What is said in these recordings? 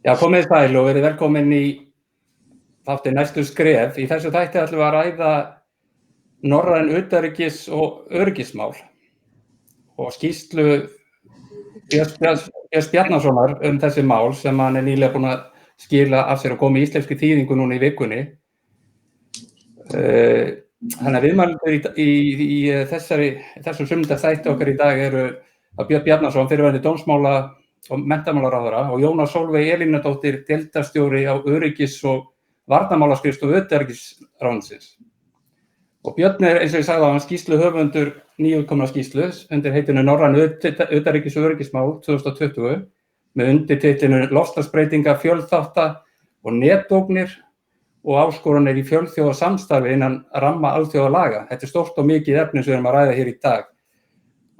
Já, komið sæl og verið velkomin í þáttinn Næstu skref. Í þessu þætti ætlum við að ræða norræn utanríkis- og öryggismál og skýrslu Björns Bjarnasonar þessi mál sem hann nýlega búinn að skila af sér og koma í íslenskri þýðingu núna í vikunni. Þannig að viðmælendur í þessum sunnudagsþætti okkar í dag eru Björn Bjarnason, fyrrverandi dómsmála- og menntamálaráðherra, og Jóna Sólveig Elínardóttir, deildarstjóri á öryggis- og varnarmálaskrifstofu utanríkisráðuneytisins. Og Björn eins og ég sagði áðan, skýrsluhöfundur nýútkomna skýrslu undir heitinu Norræn utanríkis- og öryggismál 2020 með undirtitlinu Loftslagsbreytingar, fjölþátta og netógnir og áskoranir í fjölþjóðasamstarfi innan ramma alþjóðalaga. Þetta stórt og mikið efni sem við erum að ræða hér í dag.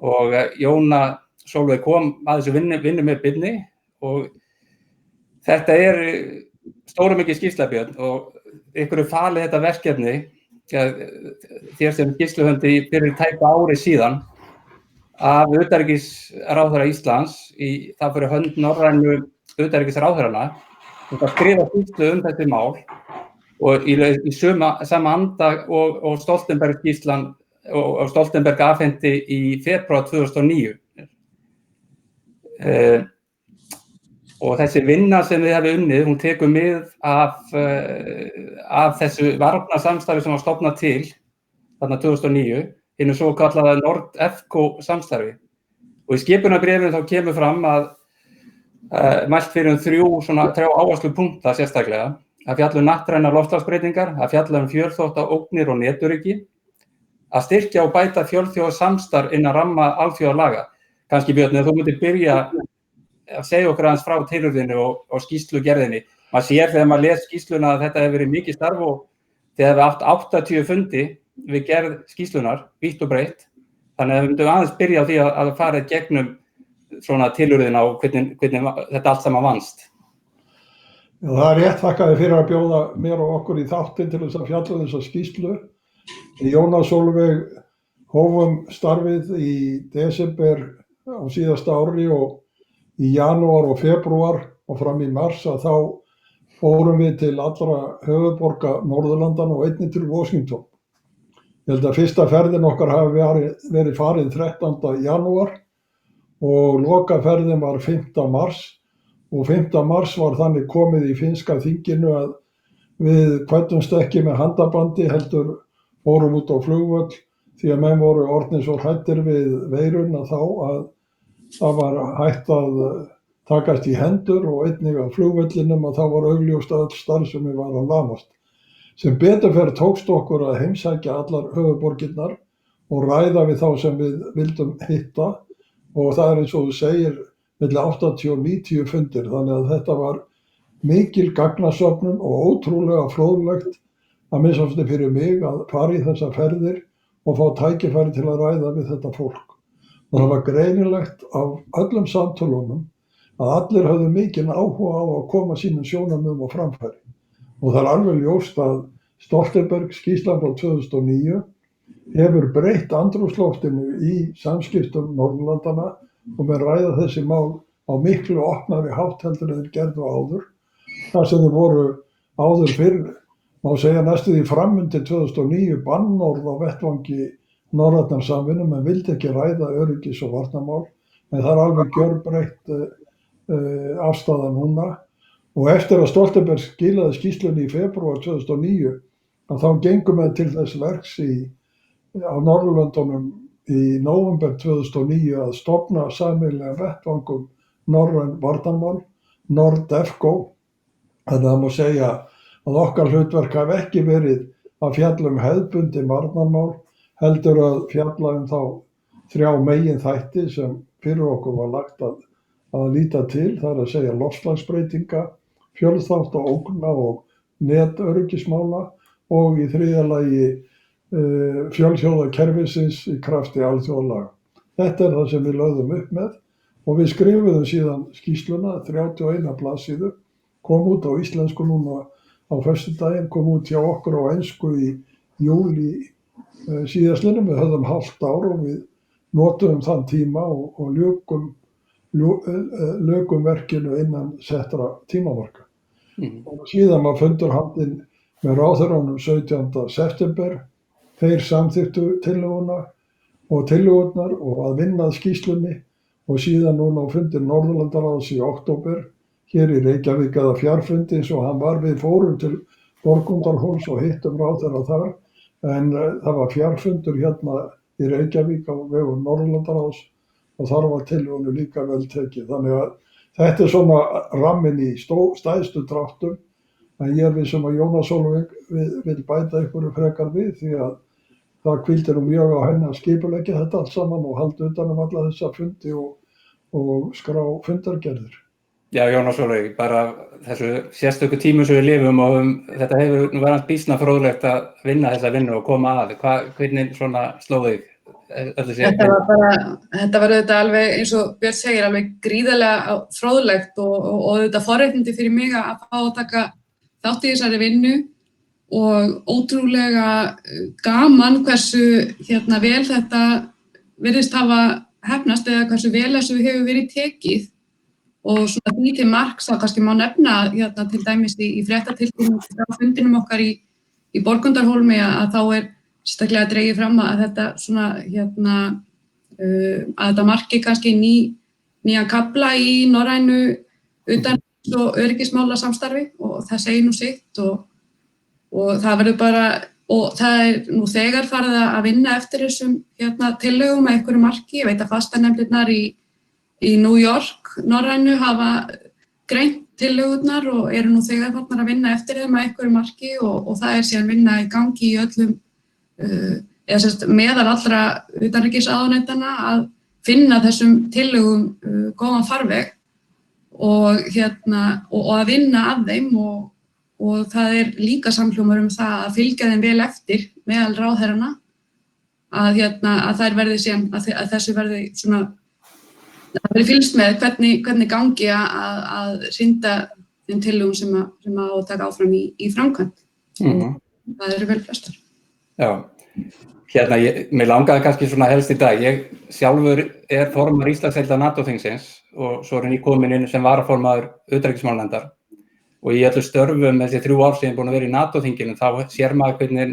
Og Jóna Sólveig kom að þessu vinnu með byrni og þetta stór og mikið skýrsla, Björn, og ykkur falið þetta verkefni, þér sem skýrsluhöfundi fyrir tæpa ári síðan, af utanríkisráðherra Íslands það fyrir hönd norrænu utanríkisráðherrana að skrifa skýrslu þessi mál og í sama anda og Stoltenberg skýrslan og Stoltenberg afhenti í febrúar 2009. Og þessi vinna sem við hefum unnið, hún tekur mið af þessu varnarsamstarfi sem var stofnað til þarna 2009, hinu svo kallaða NORDEFCO samstarfi. Og í skipunarbréfinu þá kemur fram að mælt fyrir þrjá áherslupunkta sérstaklega, að fjalla hnattrænar loftslagsbreytingar, að fjalla fjölþátta ógnir og netöryggi, að styrkja og bæta fjölþjóðasamstarf innan ramma alþjóðalaga. Kannski, Björn, ef þú myndir byrja að segja okkur aðeins frá tilurðinu og skýrslugerðinni. Maður sér þegar maður les skýrsluna að þetta hefur verið mikið starf og þegar við haft 80 fundi við gerð skýrslunar, vítt og breytt. Þannig að við myndum aðeins byrja á því að fara gegnum svona tilurðina og hvernig þetta allt saman vannst. Já, það rétt, þakka þér fyrir að bjóða mér og okkur í þáttinn til þess að fjalla þessa skýrslu. Jóna Sólveig hófum starfið í desember á síðasta ári og í janúar og febrúar og fram í mars að þá fórum við til allra höfuðborga Norðurlandanna og einnig til Washington. Ég held að fyrsta ferðin okkar hafi verið farin 13. janúar og lokaferðin var 5. mars og 5. mars var þannig komið í finnska þinginu að við kvöddumst ekki með handabandi heldur fórum út á flugvöll því að menn voru orðnir svo hræddir við veiruna þá að það var hægt að takast í hendur og einnig á flugvellinum að það var augljóst að öll starfsemi var að lamast. Sem betur fer tókst okkur að heimsækja allar höfuðborgirnar og ræða við þá sem við vildum hitta og það eins og þú segir milli 80 og 90 fundir, þannig að þetta var mikil gagnasöfnun og ótrúlega fróðlegt að minnsta kosti fyrir mig að fara í þessar ferðir og fá tækifæri til að ræða við þetta fólk. Og það var greinilegt af öllum samtölunum að allir höfðu mikinn áhuga á að koma sínum sjónarmiðum á framfæri. Og það alveg ljóst að Stoltenberg skýrslan frá 2009 hefur breytt andrúmsloftinu í samskiptum Norðurlandanna og með ræða þessi mál á miklu opnari hátt heldur en þeir gerðu áður. Það sem þeir voru áður fyrr, má segja næstu því framundir 2009 bannorð á vettvangi norrænnar samvinnu, menn vildi ekki ræða öryggis- og varnarmál, en það alveg gjörbreytt afstaða núna. Og eftir að Stoltenberg skilaði skýrslunni í febrúar 2009 að þá gengum við til þess verks á Norðurlöndunum í nóvember 2009 að stofna sameiginlega vettvang norræn varnarmál, NORDEFCO. Þannig að það má segja að okkar hlutverk hafi ekki verið að fjalla hefðbundin varnarmál, heldur að fjalla þá 3 meginþætti sem fyrir okkur var lagt að líta til, það að segja loftslagsbreytinga, fjölþátta ógna og netöryggismála og í 3. lagi fjölþjóðakerfisins í krafti alþjóðalaga. Þetta það sem við lögðum upp með og við skrifuðum síðan skýrsluna, 31 blaðsíður, kom út á íslensku núna á föstudaginn, kom út hjá okkur á ensku í júlí síðastliðnum. Við höfðum hálft ár og við notuðum þann tíma og ljúkum lökum verkinu innan settra tímamarka. Og síðan var fundur haldinn með ráðherranum 17. september. Þeir samþykktu tillöguna og tillögurnar og að vinna að skýrslunni og síðan núna á fundir Norðurlandaráðs í október hér í Reykjavík eða fjarfundi eins og hann var. Við fórum til Borgundarhóls og hittum ráðherra þar en það var fjarfundur hérna í Reykjavík á vegum Norðurlandaráðs og þar var tillögunni líka vel tekið. Þannig að þetta svona ramminn í stæðstu dráttum, en ég viss að Jóna Sólveig vil bæta einhverju frekar við því að það hvíldi mjög á henni að skipuleggja þetta allt saman og halda utan alla þessa fundi og skrá fundargerðir. Já, Jóna Sólveig, bara þessu sérstöku tímum sem við lifum og þetta hefur nú verið býsna fróðlegt að vinna þessa vinnu og koma að. Hvernig svona slóðu þig? Þetta var auðvitað alveg, eins og Björn segir, alveg gríðarlega fróðlegt og auðvitað forréttindi fyrir mig að fá að taka þátt í þessari vinnu og ótrúlega gaman hversu vel þetta virðist hafa heppnast eða hversu vel þessu hefur verið tekið og svona því til marks þá kannski má nefna til dæmis í fréttatilkynningu frá fundinum okkar í Borgundarhólmi að þá sérstaklega dregið fram að þetta svona að þetta marki kannski nýjan kafla í norrænu utanríkis- og öryggismála samstarfi og það segir nú sitt og það verður bara og það nú þegar farið að vinna eftir þessum tillögum að einhverju marki. Ég veit að fastanefndirnar í New York norrænu hafa greint tillögurnar og eru nú þegar farnar að vinna eftir þeim að einhverju marki og það síðan vinna í gangi í öllum eða meðal allra utanríkisráðuneytanna að finna þessum tillögum góðan farveg og að vinna að þeim og það líka samhljómur það að fylgja þeim vel eftir meðal ráðherranna að þær verði síðan að þessu verði svona það verði fylgst með hvernig gangi að hrinda þeim tillögum sem að taka áfram í framkvæmd. Það eru vel flestar. Já, mér langaði kannski svona helst í dag. Ég sjálfur formar Íslandsdeildar NATO-þingsins og svo ég komin inn sem varaformaður utanríkismálanefndar og í öllu störfum þessi 3 ár sem ég búin að vera í NATO-þinginu þá sér maður hvernig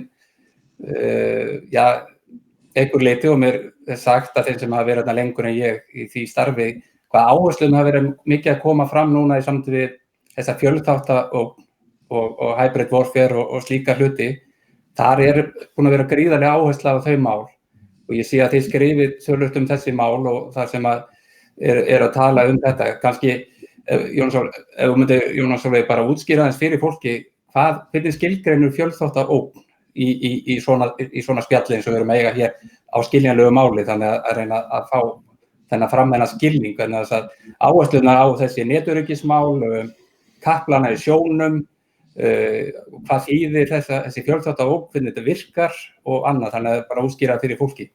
einhver leyti og mér sagt að þeir sem hafa verið lengur en ég í því starfi hvað áherslum hafa verið mikið að koma fram núna í samtíð við þessa fjölþátta og hybrid warfare og slíka hluti. Þar búin að vera gríðarlega áhersla á þau mál og ég sé að þið skrifið töluvert þessi mál og það sem að tala þetta. Kannski, Jónas Sólveig bara útskýra þess fyrir fólki hvernig skilgreinur fjölþáttaógn í svona spjalli eins og við erum að eiga hér á skiljanlegu máli þannig að reyna að fá þennan frammenna skilning þannig að áherslunar á þessi netöryggismál, kaplana í sjónum, hvað þýðir þessi fjölþáttaógn, hvernig þetta virkar og annað, þannig að bara útskýra fyrir fólki.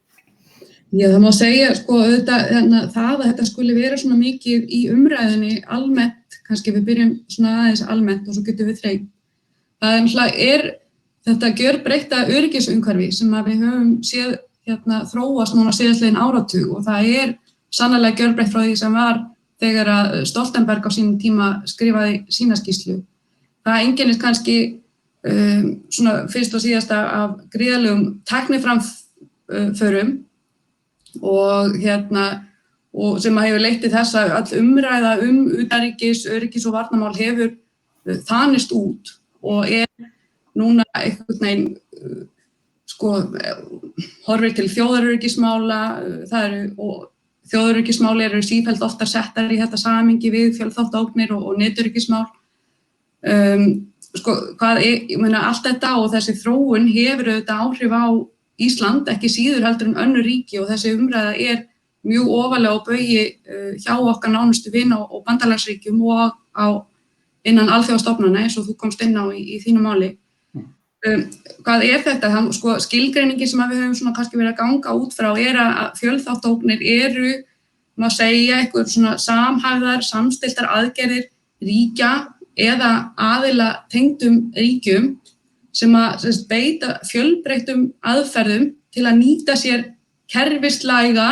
Já, það má segja auðvitað það að þetta skuli vera svona mikið í umræðinni almennt, kannski við byrjum svona aðeins almennt og svo getum við þrengt. Það þetta gjörbreytta öryggisumhverfi sem að við höfum séð þróast núna síðastliðinn áratug og það sannarlega gjörbreytt frá því sem var þegar að Stoltenberg á sínum tíma skrifaði sína skýrslu. Það einkennist kannski svona fyrst og síðasta af gríðarlegum tækniframförum og sem að hefur leitt til þess að öll umræða utanríkis, öryggis og varnarmál hefur þanist út og núna einhvern veginn horfir til þjóðaröryggismála og þjóðaröryggismál eru sífellt oftar settar í þetta samhengi við fjölþáttaógnir og netöryggismál. Ég meina allt þetta og þessi þróun hefur auðvitað áhrif á Ísland, ekki síður heldur en önnur ríki og þessi umræða mjög ofarlega á baugi hjá okkar nánustu vina og bandalagsríkjum og innan alþjóðastofnana eins og þú komst inn á í þínu máli. Hvað þetta? Skilgreiningin sem við höfum svona kannski verið að ganga út frá að fjölþáttaógnir má segja einhver svona samhæfðar, samstilltar aðgerðir ríkja eða aðila tengdum ríkjum sem að beita fjölbreyttum aðferðum til að nýta sér kerfislega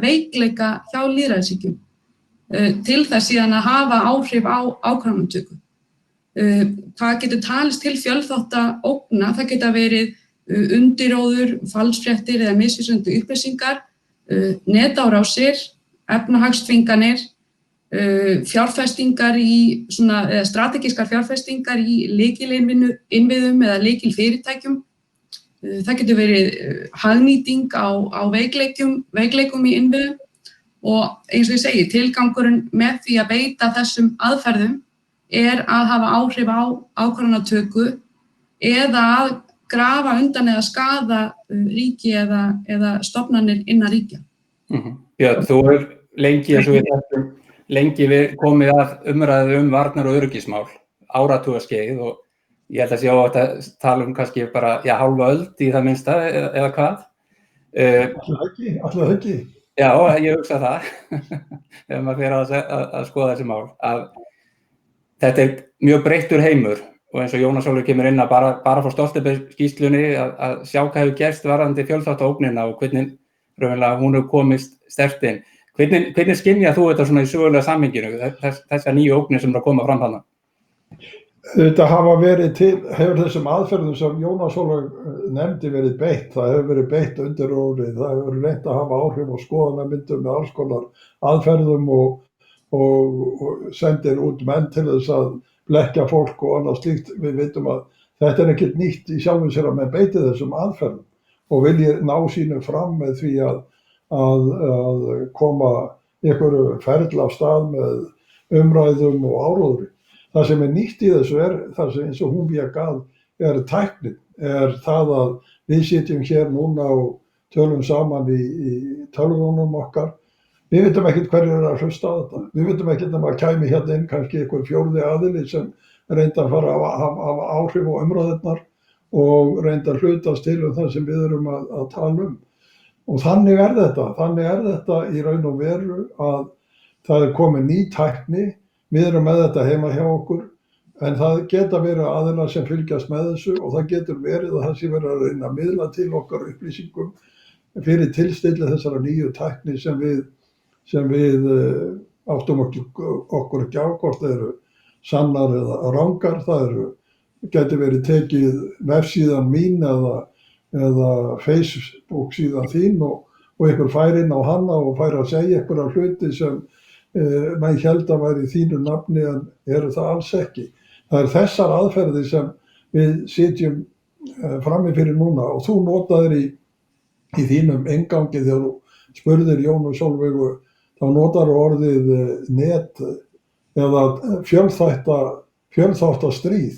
veikleika hjá lýðræðisríkjum til þess síðan að hafa áhrif á ákvarðanatöku. Hvað getur talist til fjölþátta ógna? Það geta verið undiróður, falsfréttir eða misvísandi upplýsingar, netárásir, efnahagsþvinganir, fjárfestingar eða strategískar fjárfestingar í lykilinnviðum eða lykilfyrirtækjum. Það getur verið hagnýting á veikleikum í innviðum og eins og ég segi, tilgangurinn með því að beita þessum aðferðum að hafa áhrif á ákvarðanatöku eða að grafa undan eða skaða ríki eða stofnanir innan ríkja. Björn, þú hefur lengi komið að umræðu varnar- og öryggismál, áratugaskeið og ég held að sé á að tala kannski bara, hálfa öld í það minnsta eða hvað. Alltaf ekki. Já, ég hugsa það, ef maður fer að skoða þessi mál, að þetta mjög breyttur heimur og eins og Jónas Sólveig kemur inn að bara frá Stoltenberg-skýrslunni að sjá hvað hefur gerst varðandi fjölþáttaógnina og hvernig raunverulega hún hefur komist sterkt inn. Hvernig skynjar þú þetta svona í sögulega samhenginu, þessar nýju ógnir sem eru að koma fram þarna? Þetta hefur þessum aðferðum sem Jónas Sólveig nefndi verið beitt. Það hefur verið beitt undiróðri, það hefur verið reynt að hafa áhrif og skoðanamyndum með alls konar aðferðum og sendir út menn til þess að blekkja fólk og annað slíkt. Við vitum að þetta ekkert nýtt í sjálfum sér að menn beiti þessum aðferðum og vilji ná sínu fram með því að koma einhverju ferli af stað með umræðum og áróðri. Það sem nýtt í þessu það sem eins og hún vék að tæknin, það að við sitjum hér núna og tölum saman í tölvunum okkar. Við vitum ekkert hverjir eru að hlusta á þetta. Við vitum ekkert að maður kæmi hérna inn kannski einhver fjórði aðili sem reynda að fara að hafa áhrif á umræðurnar og reynda að hlutast til það sem við erum að tala um. Og þannig þetta í raun og veru að það komið ný tækni. Við erum með þetta heima hjá okkur, en það geta verið aðilar sem fylgjast með þessu og það getur verið að það sé verið að reyna að miðla til okkar upplýsingum fyrir tilstilli þessara nýju tækni sem við áttum okkur ekki á hvort það eru sannar eða rangar. Það getur verið tekið vefsíðan mín eða Facebook síðan þín og einhver fær inn á hana og fær að segja einhverja hluti sem maður held að væri í þínu nafni en eru það alls ekki. Það þessar aðferðir sem við sitjum frammi fyrir núna og þú notaðir í þínum inngangi þegar þú spurðir Jónu Sólveigu, þá notar orðið net eða fjölþáttastríð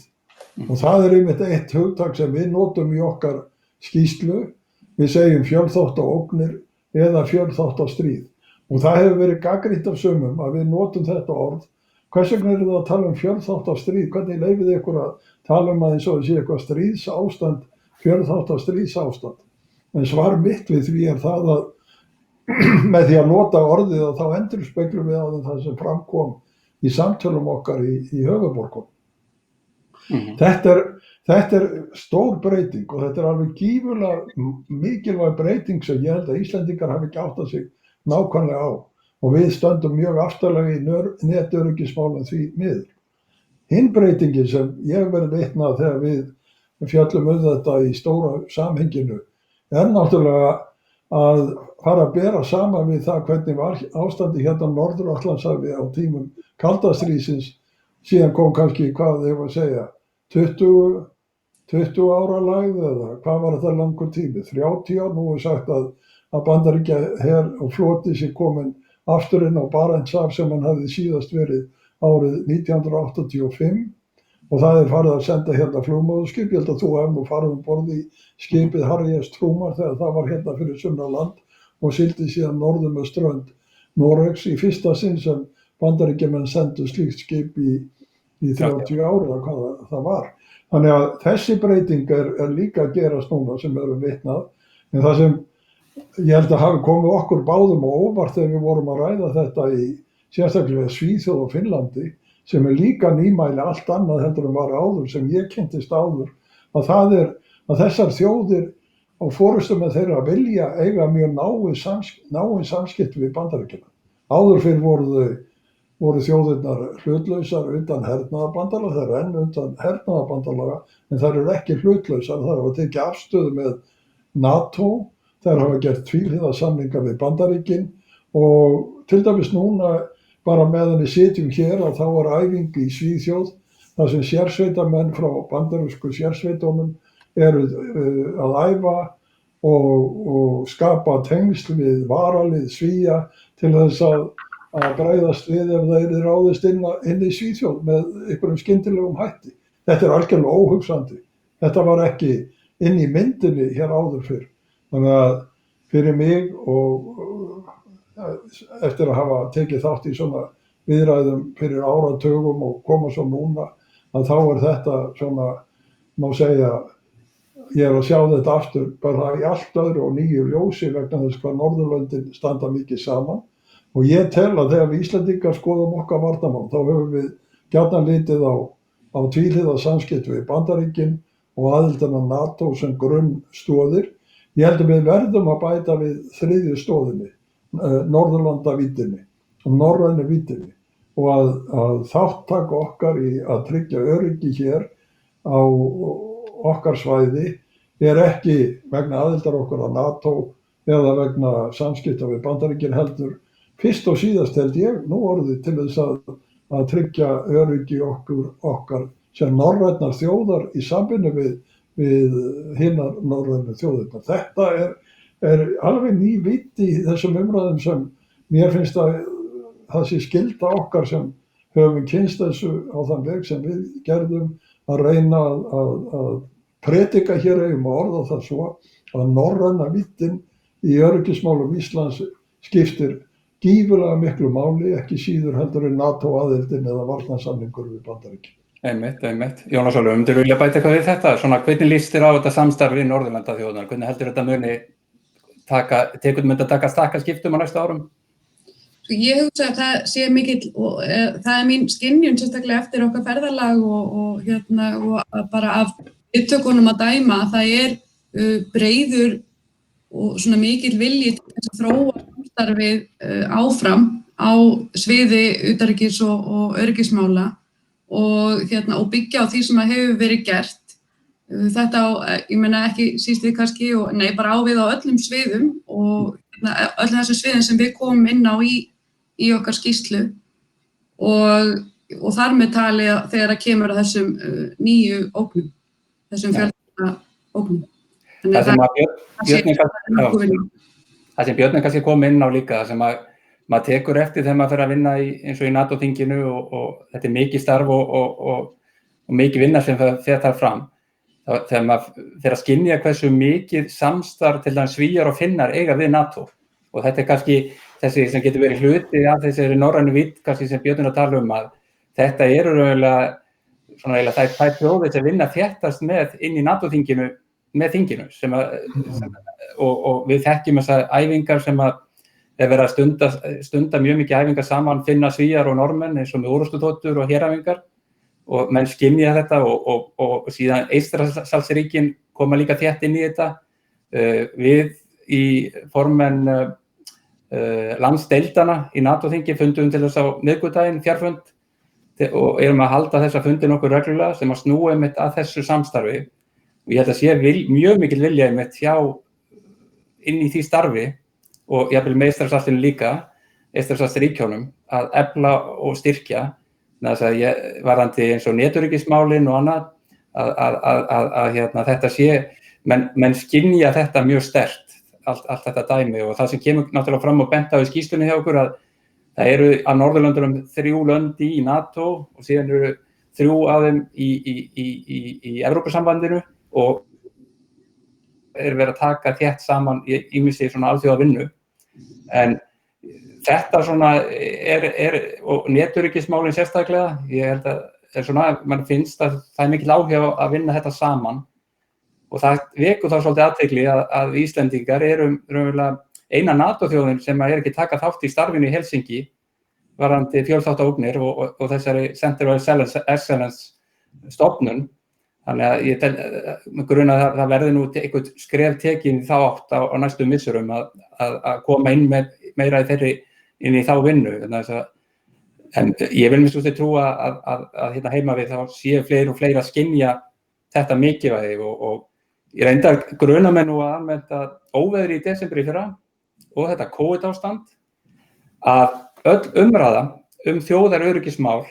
og það einmitt eitt hugtak sem við notum í okkar skýrslu. Við segjum fjölþáttaógnir eða fjölþáttastríð. Og það hefur verið gagnrýnt af sumum að við notum þetta orð. Hvers vegna eru það að tala um fjölþáttastríð? Hvernig leyfið ykkur að tala um að eins og þessi eitthvað stríðsástand, fjölþáttastríðsástand? En svar mitt við því það að með því að nota orðið og þá endurspeglum við á það sem framkom í samtölum okkar í höfuðborgum. Þetta stór breyting og þetta alveg gífurlega mikilvæg breyting sem ég held að Íslendingar hafi ekki áttað sig nákvæmlega á og við stöndum mjög aftarlega í netöryggismálum því miður. Hinn breytingin sem ég hef verið vitni að þegar við fjöllum þetta í stóra samhenginu náttúrulega að fara að bera saman við það hvernig var ástandi hérna á Norður-Atlantshafi á tímum kalda stríðsins. Síðan kom kannski, hvað ég var að segja, 20 ára lægð eða hvað var þetta langur tími? 30 ár, nú er sagt að Bandaríkjaher og floti sé komin aftur inn á Barentshaf sem hann hafði síðast verið árið 1985 og það farið að senda hérna flugmóðurskip. Ég held að þú hefur nú farið um borð í skipið Harry S. Truman þegar það var hérna fyrir Sunnanland og sigldi síðan norður með strönd Noregs í fyrsta sinn sem Bandaríkjamenn sendu slíkt skip í 30 ára hvað það var. Þannig að þessi breyting líka að gerast núna sem erum vitnað, en það sem ég held að hafi komið okkur báðum og óvart þegar við vorum að ræða þetta í sérstaklega Svíþjóð og Finnlandi sem líka nýmæli allt annað heldur en var áður sem ég kynntist áður, að það að þessar þjóðir og forystumenn þeirra vilja eiga mjög náin samskipti við Bandaríkjana. Áður fyrr voru þjóðirnar hlutlausar undan hernaðarbandalaga, þær eru enn undan hernaðarbandalaga, en þær eru ekki hlutlausar, þær hafa tekið afstöðu með NATO, þær hafa gert tvíhliða samninga við Bandaríkin og til dæmis núna bara meðan við sitjum hér að þá er æfing í Svíþjóð þar sem sérsveitamenn frá bandarísku sérsveitunum eru að æfa og skapa tengsl við varalið Svía til þess að bregðast við ef þeir eru ráðist inn í Svíþjóð með einhverjum skyndilegum hætti. Þetta er algjörlega óhugsandi. Þetta var ekki inn í myndinni hér áður fyrr. Þannig að fyrir mig og eftir að hafa tekið þátt í svona viðræðum fyrir áratugum og koma svo núna, að þá er þetta svona, má segja, ég er að sjá þetta aftur bara í allt öðru og nýju ljósi vegna þess hvað Norðurlöndin standa mikið saman og ég tel að þegar við Íslendingar skoðum okkar varnarmál þá höfum við gjarnan litið á tvíhliða samskipti við Bandaríkin og aðildina NATO sem grunnstoðir. Ég held að við verðum að bæta við þriðju stoðinni, Norðurlandavíddinni og norrænu víddinni og að þáttaka okkar í að tryggja öryggi hér á okkar svæði er ekki vegna aðildar okkar að NATO eða vegna samskipta við Bandaríkin heldur. Fyrst og síðast held ég nú orðið til þess að tryggja öryggi okkar sem norrænnar þjóðar í sambindi við hinnar norrænu þjóðirnar. Þetta er alveg ný vídd í þessum umræðum sem mér finnst að það sé skylda okkar sem höfum kynnst þessu á þann veg sem við gerðum að reyna að predika hér eigum að orða það svo að norræna víddin í öryggismálum Íslands skiptir gífurlega miklu máli, ekki síður heldur en NATO-aðildin eða varnarsamningur við Bandaríkin. Einmitt. Jónas Ólafur, myndir þú vilja bæta eitthvað við þetta? Svona, hvernig líst þér á þetta samstarf við Norðurlandaþjóðirnar? Hvernig heldur þetta myndi taka stakkaskiptum á næstu árum? Ég hugsa að það sé mikill, og það er mín skynjun sérstaklega eftir okkar ferðalag og bara af upptökunum að dæma að það er breiður og svona mikill vilji til þess að þróa samstarfið áfram á sviði utanríkis og öryggismála og byggja á því sem hefur verið gert. Þetta ég meina ekki síst við kannski, bara á við á öllum sviðum og öllum þessum sviðum sem við komum inn á í okkar skýrslu og þar með tali þegar að kemur að þessum nýju ógnum, þessum fjölda ógnum. Það sem Björn kannski kom inn á líka, það sem maður tekur eftir þegar maður fer að vinna eins og í NATO-þinginu og þetta er mikið starf og mikið vinna sem fer þar fram. Þegar maður fer að skynja hversu mikið samstarf til dæmis Svíar og Finnar eiga við NATO og þetta er kannski þessi sem getur verið hluti af þessari norrænu vídd kannski sem Björn er að tala að þetta eru raunverulega þær þjóðir sem vinna þéttast með inn í NATO-þinginu með þinginu og við þekkjum þessar æfingar sem að er verið að stunda mjög mikið æfingar saman, Finna, Svíar og Normenn eins og með orrustuþotur og heræfingar og menn skynja þetta og síðan Eystrasaltsríkin koma líka þétt inn í þetta. Við í formenn landsdeildana í NATO-þingi fundum til þess á miðvikudaginn fjarfund og erum að halda þessa fundi nokkuð reglulega sem að snúa einmitt að þessu samstarfi og ég held að sé mjög mikil vilja einmitt hjá inn í því starfi og jafnvel með Eystrasaltinu líka, Eystrasaltsríkjunum að efla og styrkja þess að varðandi eins og netöryggismálin og annað að þetta sé, menn skynja þetta mjög sterkt allt þetta dæmi og það sem kemur náttúrulega fram og bent á í skýrslunni hjá okkur að það eru af Norðurlöndunum 3 lönd í NATO og síðan eru 3 af þeim í Evrópusambandinu og verið að taka þétt saman í ýmissi svona alþjóðavinnu en þetta svona og netöryggismálin sérstaklega, ég held að svona, mann finnst að það er mikill áhuga að vinna þetta saman og það vekur þá svolítið athygli að Íslendingar eru raunverulega eina NATO-þjóðin sem er ekki taka þátt í starfinu í Helsinki varðandi fjölþáttaógnir og þessari Center of Excellence stofnun Þannig að ég gruna að það verði nú eitthvað skref tekin þá átt á næstu misserum að koma inn meira inn í þá vinnu. En ég vil minnst trúa að hérna heima við þá séu fleiri og fleiri að skynja þetta mikilvægi og ég reyndar gruna með nú að anvenda óveðri í desember í fyrra og þetta COVID-ástand að öll umræða þjóðaröryggismál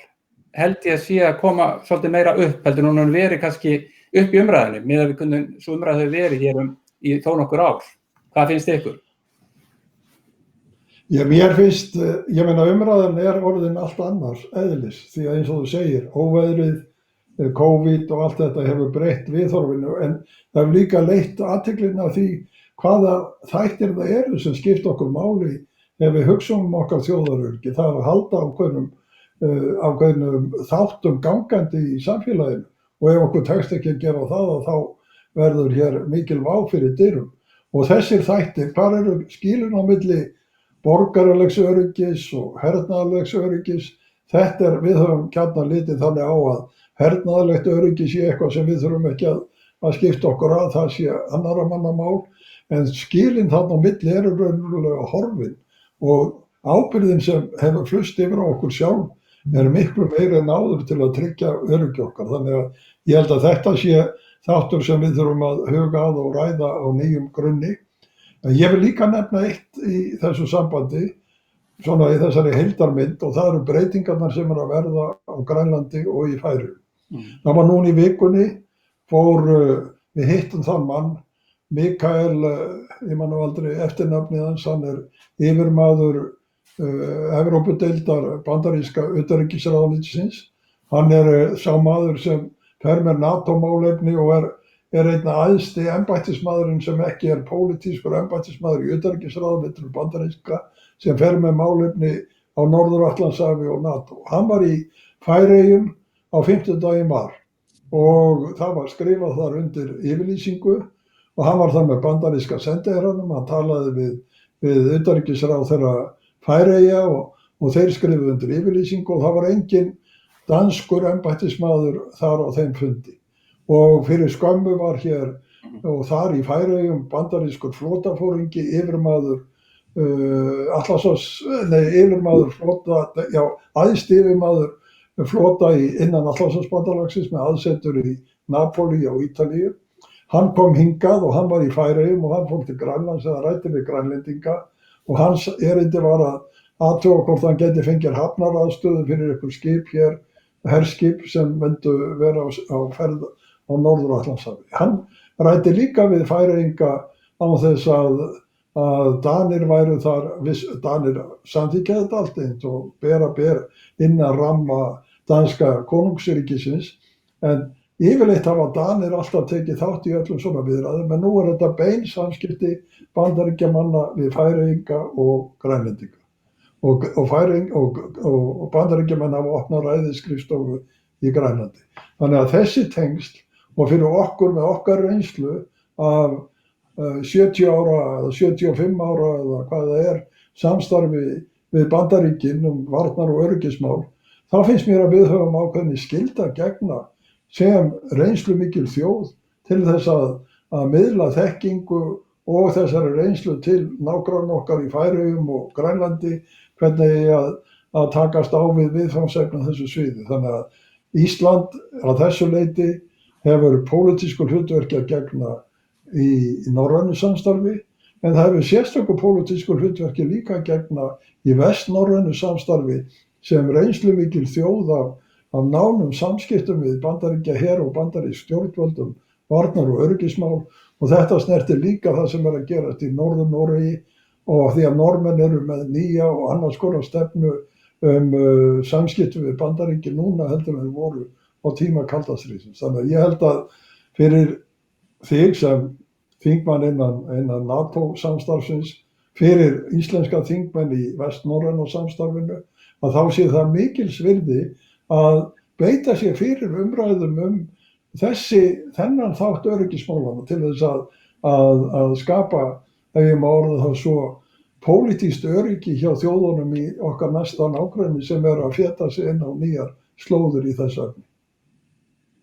held ég að sé að koma svolítið meira upp heldur en hún verið kannski upp í umræðinni miðað við hvernig sú umræða hefur verið hér í þó nokkur ár. Hvað finnst ykkur? Mér finnst, ég meina umræðan orðin allt annars eðlis því að eins og þú segir, óveðrið, COVID og allt þetta hefur breytt viðhorfinu en það hefur líka leitt athyglinna því hvaða þættir það eru sem skipta okkur máli ef við hugsaum okkar þjóðaröryggi. Það er að halda ákveðnum þáttum gangandi í samfélaginu og ef okkur tekst ekki að gera það þá verður hér mikil vá fyrir dyrum. Og þessir þættir, hvar eru skilin á milli borgaralegs öryggis og hernaðarlegs öryggis? Við höfum gjarnan litið þannig á að hernaðarlegt öryggi sé eitthvað sem við þurfum ekki að skipta okkur að, það sé annarra manna mál, en skilin þarna á milli eru raunverulega horfin og ábyrgðin sem hefur flust yfir á okkur sjálf miklu meiri en áður til að tryggja öryggi okkar. Þannig að ég held að þetta sé þáttur sem við þurfum að huga að og ræða á nýjum grunni. En ég vil líka nefna eitt í þessu sambandi, svona í þessari heildarmynd og það eru breytingarnar sem eru að verða á Grænlandi og í Færeyjum. Það var núna í vikunni, við hittum þann mann, Mikael, ég man nú aldrei eftirnafnið hans, hann yfirmaður Evrópudeildar bandaríska utanríkisráðuneytisins. Hann sá maður sem fer með NATO-málefni og er einn æðsti embættismaðurinn sem ekki pólitískur embættismaður í utanríkisráðuneytinu bandaríska sem fer með málefni á Norður-Atlantshafi og NATO. Hann var í Færeyjum á 50. var og það var skrifað þar undir yfirlýsingu og hann var þar með bandaríska sendiherranum, hann talaði við utanríkisráðherra Færeyja og þeir skrifuðu undir yfirlýsingu og það var engin danskur embættismaður þar á þeim fundi. Og fyrir skömmu var hér og þar í Færeyjum bandarískur flotafóringi, yfirmaður æðsti yfirmaður flota innan Atlantshafsbandalagsins með aðsetur í Napoli á Ítalíu. Hann kom hingað og hann var í Færeyjum og hann fór til Grænlands eða ræddi við Grænlendinga og hans erindi var að athuga hvort hann geti fengið hafnaraðstöðu fyrir einhver skip hér, herskip sem myndu vera á ferð á Norður-Atlantshafi. Hann ræddi líka við Færeyinga á þess að Danir væru þar, Danir samþykkja þetta allt eins og ber innan ramma danska konungsríkisins, en yfirleitt hafa Danir alltaf tekið þátt í öllum svona viðræðum, en nú þetta bein samskipti Bandaríkjamanna við Færeyinga og Grænlendinga. Og Bandaríkjamenn hafa opnað ræðisskrifstofu í Grænlandi. Þannig að þessi tengsl og fyrir okkur með okkar reynslu af 70 ára eða 75 ára eða hvað það samstarfi við Bandaríkin varnar og öryggismál, þá finnst mér að við höfum ákveðni skylda gegna sem reynslumikil þjóð til þess að miðla þekkingu og þessari reynslu til nágranna okkar í Færeyjum og Grænlandi, hvernig að takast á við viðfangsefni á þessu sviði. Þannig að Ísland að þessu leyti hefur pólitískur hlutverki að gegna í norrænu samstarfi, en það hefur sérstöku pólitískur hlutverki líka að gegna í vestnorrænu samstarfi sem reynslumikil þjóð af nánum samskiptum við Bandaríkjaher og bandarísk stjórnvöldum varnar og öryggismál, og þetta snertir líka það sem að gerast í Norður-Noregi og því að Normenn eru með nýja og annars konar stefnu samskiptum við Bandaríkin núna heldur en þeir voru á tíma kalda stríðsins. Þannig að ég held að fyrir þig sem þingmann innan NATO samstarfsins, fyrir íslenska þingmenn í vestnorræna samstarfinu, að þá sé það mikils virði að beita sér fyrir umræðum þennan þátt öryggismálana til þess að skapa, ef ég má orða það svo, pólitískt öryggi hjá þjóðunum í okkar næsta nágrenni sem að feta sig inn á nýjar slóður í þessu efni.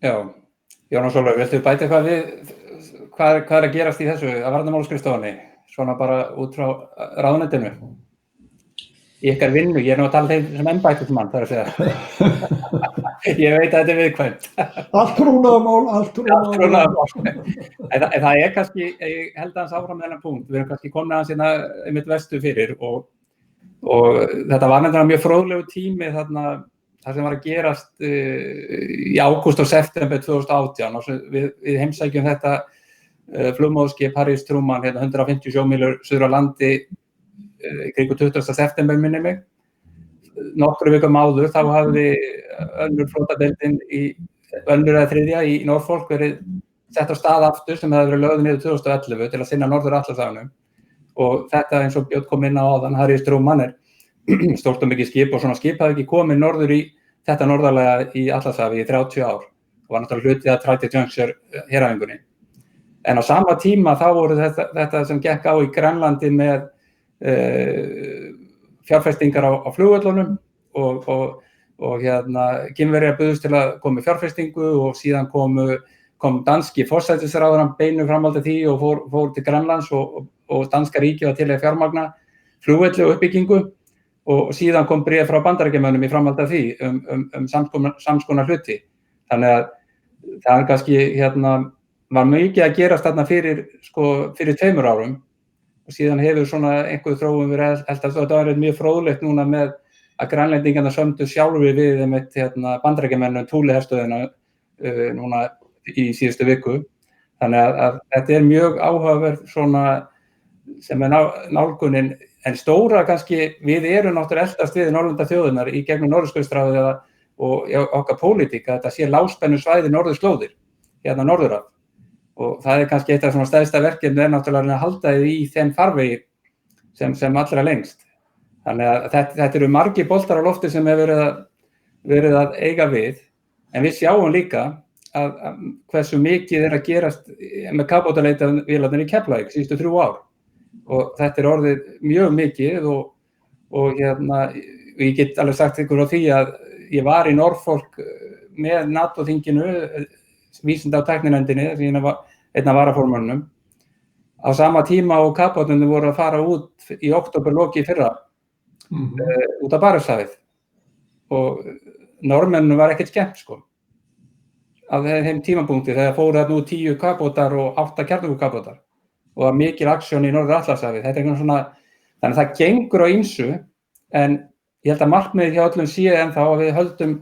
Já, Jónas Ólafur, viltu bæta eitthvað við hvað að gerast í þessu að varnarmálaskrifstofunni, svona bara út frá ráðuneytinu? Í ykkar vinnu, ég nú að tala þeim sem embættismann, það að segja. Ég veit að þetta viðkvæmt. Allt trúnaðarmál, allt trúnaðarmál. En það kannski, ég held aðeins áfram þennan punkt, við erum kannski komin aðeins hérna einmitt vestu fyrir og þetta var nefnilega mjög fróðlegu tími þarna, það sem var að gerast í ágúst og september 2018 og við heimsækjum þetta flugmóðskip Harry Truman, 150 sjómílur suður á landi kringu 20. september minni mig. Nokkru vikum áður þá hafði önnur flotadeildin önnur eða þriðja í Norfolk verið sett á stað aftur sem hefði verið lögð niður 2011 til að sinna Norður-Atlantshafinum og þetta eins og Björn kom inn á áðan, Harry Truman stórt og mikið skip og svona skip hafði ekki komið norður í þetta norðarlega í Atlantshafi í 30 ár og var náttúrulega hluti að Trident Juncture heræfingunni. En á sama tíma þá voru þetta sem gekk á í Grænlandi með fjárfestingar á flugvöllunum og Kínverjar buðust til að koma með fjárfestingu og síðan kom danski forsætisráðherrann beinu framhaldi því og fór til Grænlands og danska ríkið var til að fjármagna flugvelli og uppbyggingu og síðan kom bréf frá Bandaríkjamönnum í framhaldi af því samskonar hluti. Þannig að það kannski var mikið að gerast þarna fyrir 2 árum og síðan hefur svona einhver þróun verið þetta var mjög fróðlegt núna með að Grænlendingarnir sömdu sjálfur við Bandaríkjamönnum Thule-herstöðina núna í síðustu viku. Þannig að þetta mjög áhugaverð svona sem nálgunin, en stóra kannski, við erum náttúrulega eldast við Norðurlandaþjóðirnar í gegnum Norðurskautsráðið og okkar pólitík að þetta sé lágspennu svæði norðurslóðir, norðuraf. Og það kannski eitt af svona stærsta verkefni náttúrulega að halda þið í þeim farvegi sem allra lengst. Þannig að þetta eru margir boltar á lofti sem hefur verið að eiga við, en við sjáum líka að hversu mikið að gerast með kafbátaleitarvélarnar í Keflavík síðustu 3 ár. Og þetta orðið mjög mikið og ég get alveg sagt ykkur á því að ég var í Norfolk með NATO-þinginu, vísinda- og tækninefndinni, því ég var einn af varaformönnum, á sama tíma og kafbátarnir voru að fara út í októberloki í fyrra, út af Barentshafið og Norðmönnum var ekkert skemmt á þeim tímapunkti þegar fóru nú 10 kafbátar og 8 kjarnorkukafbátar og var mikil aksjón í Norður-Atlantshafi. Þannig að það gengur á ýmsu, en ég held að markmiðið hjá öllum sé ennþá að við höldum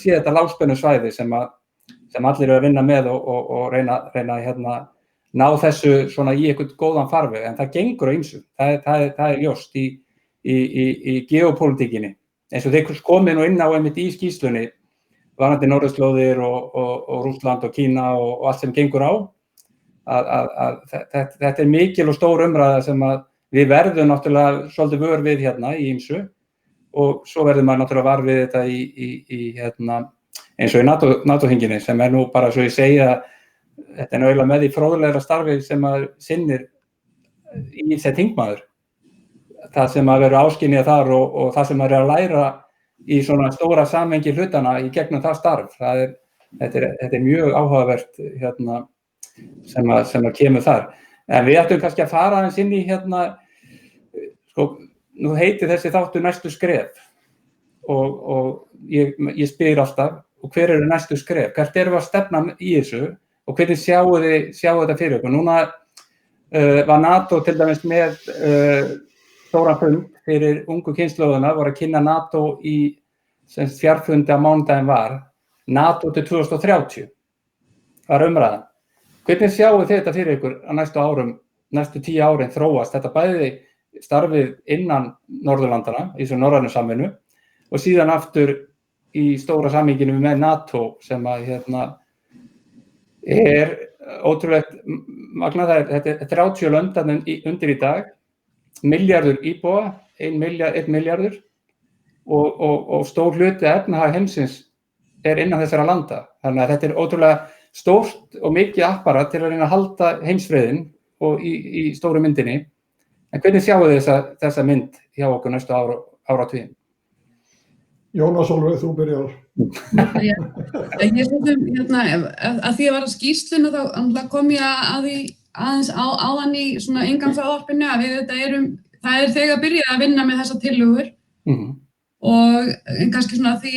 þetta lágspennu svæði sem allir eru að vinna með og reyna að ná þessu svona í einhvern góðan farveg, en það gengur á ýmsu. Það ljóst í geopólitíkinni, eins og þeir komið nú inn á einmitt í skýrslunni varðandi norðurslóðir og Rússland og Kína og allt sem gengur á, að þetta mikil og stór umræða sem að við verðum náttúrulega svolítið vör við í ýmsu og svo verðum maður náttúrulega var við þetta í eins og í NATO-þinginni sem nú bara svo ég segja þetta eiginlega með í fróðlegra starfi sem maður sinnir í sem þingmaður. Það sem maður verður áskynjað þar og það sem maður að læra í svona stóra samhengi hlutana í gegnum það starf. Þetta mjög áhugavert sem að kemur þar. En við ættum kannski að fara aðeins inn í nú heitir þessi þáttur næstu skref og ég spyr alltaf, og hver eru næstu skref? Hvert erum við að stefna í þessu og hvernig sjáu þetta fyrir okkur? Núna var NATO til dæmis með stóran fund fyrir ungu kynslóðuna, voru að kynna NATO í fjarfundi á mánudaginn var, NATO til 2030 var umræðan. Hvernig sjáu þið þetta fyrir ykkur á næstu árum, næstu 10 árin þróast þetta bæði starfið innan Norðurlandana, í þessu norrænu samvinnu, og síðan aftur í stóra samhenginu með NATO sem að ótrúlegt magnað. Þetta 30 lönd undir í dag, milljarður íbúa, 1 milljarður og stór hluti efnahag heimsins innan þessara landa. Þannig að þetta ótrúlega stórt og mikið apparat til að reyna að halda heimsfriðinn og í stóru myndinni. En hvernig sjáu þið þessa mynd hjá okkur næstu áratugin? Jónas Ólafur, þú byrjar. Ég að því að var að skýrsluna þá kom ég að því aðeins áðan í svona inngangsávarpinu að það þegar byrjað að vinna með þessar tillögur og kannski svona því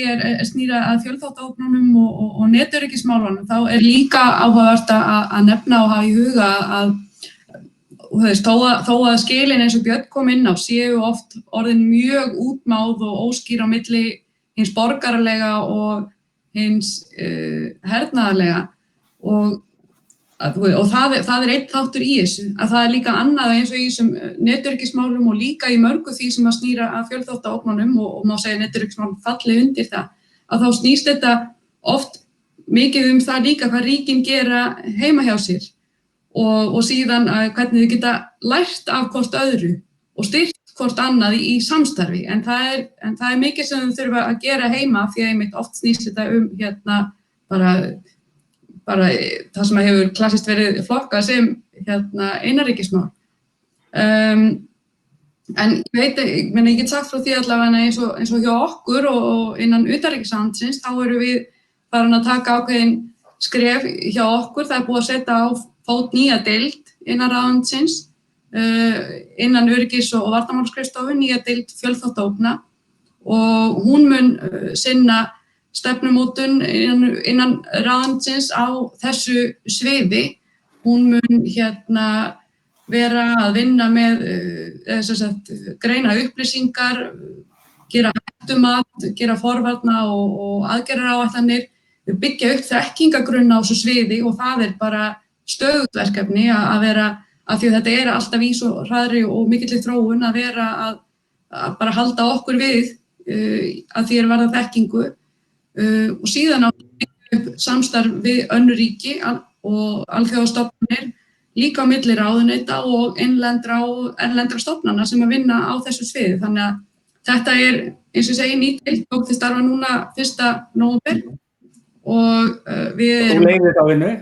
snýra að fjölþáttaógnunum og netöryggismálunum þá líka áhugavert að nefna og hafa í huga að þó að skilin eins og Björn kom inn á séu oft orðin mjög útmáð og óskýr á milli hins borgaralega og hins hernaðarlega og það einn þáttur í þessu að það líka annað eins og í þessum netöryggismálum og líka í mörgu því sem að snýra að fjölþáttaógnunum og má segja netöryggismálum falli undir það að þá snýst þetta oft mikið það líka hvað ríkin gera heima hjá sér og síðan hvernig þau geta lært af hvort öðru og styrkt hvort annað í samstarfi en það er mikið sem þau þurfa að gera heima því að einmitt oft snýst þetta bara það sem hefur klassist verið flokkað sem innanríkismál. En ég get sagt frá því allavega eins og hjá okkur og innan utanríkisráðuneytisins þá erum við farin að taka ákveðin skref hjá okkur. Það er búið að setja á fót nýja deild innan ráðuneytisins, innan öryggis- og varnarmálsskrifstofu, nýja deild fjölþáttaógna og hún mun sinna stefnumótun innan ráðuneytisins á þessu sviði. Hún mun vera að vinna með greina upplýsingar, gera hættumat, gera forvarna og aðgerðaráætlanir, byggja upp þekkingagrunna á þessu sviði og það bara stöðugt verkefni að vera, af því að þetta alltaf í svo hraðri og mikilli þróun að vera að bara halda okkur við að því varðar þekkingu og síðan á samstarf við önnur ríki og alþjóðastofnanir líka á milli ráðuneyta og innlendra og erlendra stofnana sem að vinna á þessu sviði. Þannig að þetta eins og segi, ný deild tók til starfa núna 1. nóvember og við Þú leiðir þetta á vinnu?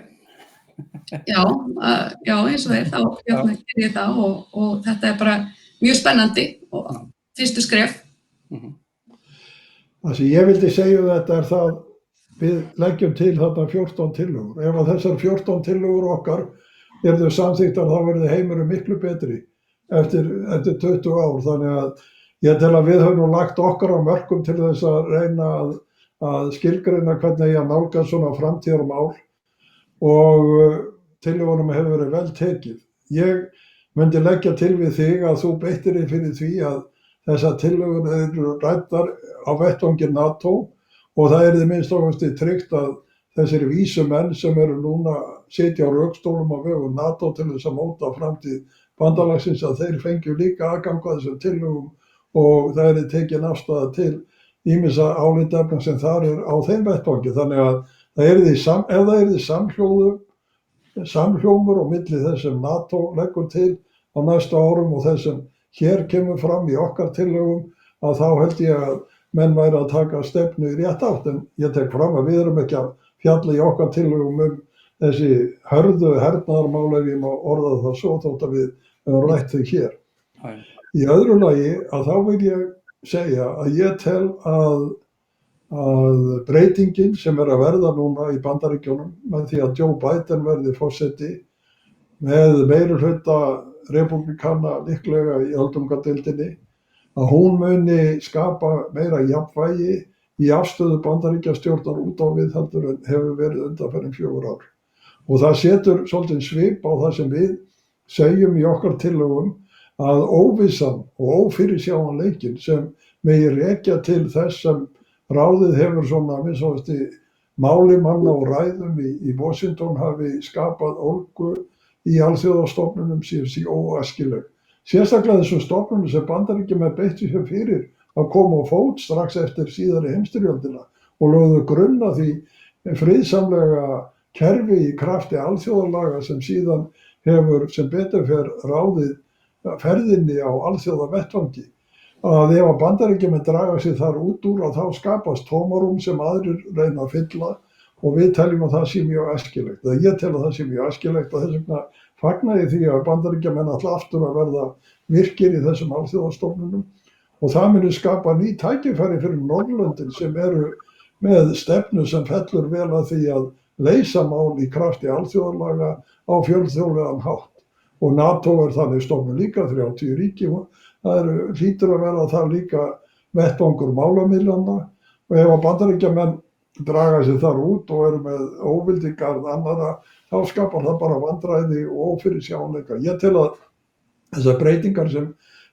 Já, eins og þá ger ég það og þetta bara mjög spennandi og fyrstu skref. Það sem ég vildi segja þetta það við leggjum til þarna 14 tillögur. Ef að þessar 14 tillögur okkar yrðu samþykktar þá verði heimurinn miklu betri eftir 20 ár. Þannig að ég tel að við höfum lagt okkar á mörkum til þess að reyna að skilgreina hvernig ég nálgast svona framtíðarmál og tillögunum hefur verið vel tekið. Ég myndi leggja til við þig að þú beittir þig fyrir því að þessar tillögur eru ræddar á vettvangi NATO og það yrði minnst okkar tryggt að þessir vísu menn sem eru núna sitja á rökstólum á vegum NATO til þess að móta framtíð bandalagsins að þeir fengju líka aðgang að þessum tillögum og það yrði tekin afstaða til ýmissa álitaefna sem þar á þeim vettvangi. Þannig að ef það yrði samhljómur á milli þess sem NATO leggur til á næstu árum og þess sem hér kemur fram í okkar tillögum að þá held ég að menn væri að taka stefnu í rétt átt. En ég tek fram að við erum ekki að fjalla í okkar tillögum þessi hörðu hernaðarmál ef ég má orða það svo þótt að við höfum rætt þau hér. Í öðru lagi að þá vil ég segja að ég tel að breytingin sem að verða núna í Bandaríkjunum með því að Joe Biden verði forseti með meirihluta repúblikana líklega í öldungadeildinni að hún muni skapa meira jafnvægi í afstöðu Bandaríkjastjórnar út á við heldur en hefur verið undanfarin 4 ár. Og það setur svolítið svip á það sem við segjum í okkar tillögum að óvissan og ófyrirsjáanleikin sem megi rekja til þess sem ráðið hefur svona máli manna og ræðum í Washington hafi skapað ólgu í alþjóðastofnunum síðan óæskileg. Sérstaklega þessum stofnunum sem Bandaríkjamenn beittu sér fyrir að koma á fót strax eftir síðari heimsstyrjöldina og lögðu grunn að því friðsamlega kerfi í krafti alþjóðalaga sem síðan hefur sem betur fer ráðið ferðinni á alþjóðavettvangi. Að ef að Bandaríkjamenn draga sig þar út úr að þá skapast tómarúm sem aðrir reyna að fylla og við teljum að það sé mjög æskilegt. Ég tel að það sé mjög æskilegt og þess vegna fagna ég því að Bandaríkjamenn ætla aftur að verða virkir í þessum alþjóðastofnunum og það muni skapa ný tækifæri fyrir Norðurlöndin sem eru með stefnu sem fellur vel að því að leysa mál í krafti alþjóðalaga á fjölþjóðlegan hátt. Og NATO þannig stofnun líka 30 ríki, það hlýtur að vera það líka vettvangur málamiðlana og ef að Bandaríkjamenn draga sig þar út og eru með óvildi garð annarra, þá skapar það bara vandræði og ófyrirsjáanleika. Ég tel að þessar breytingar sem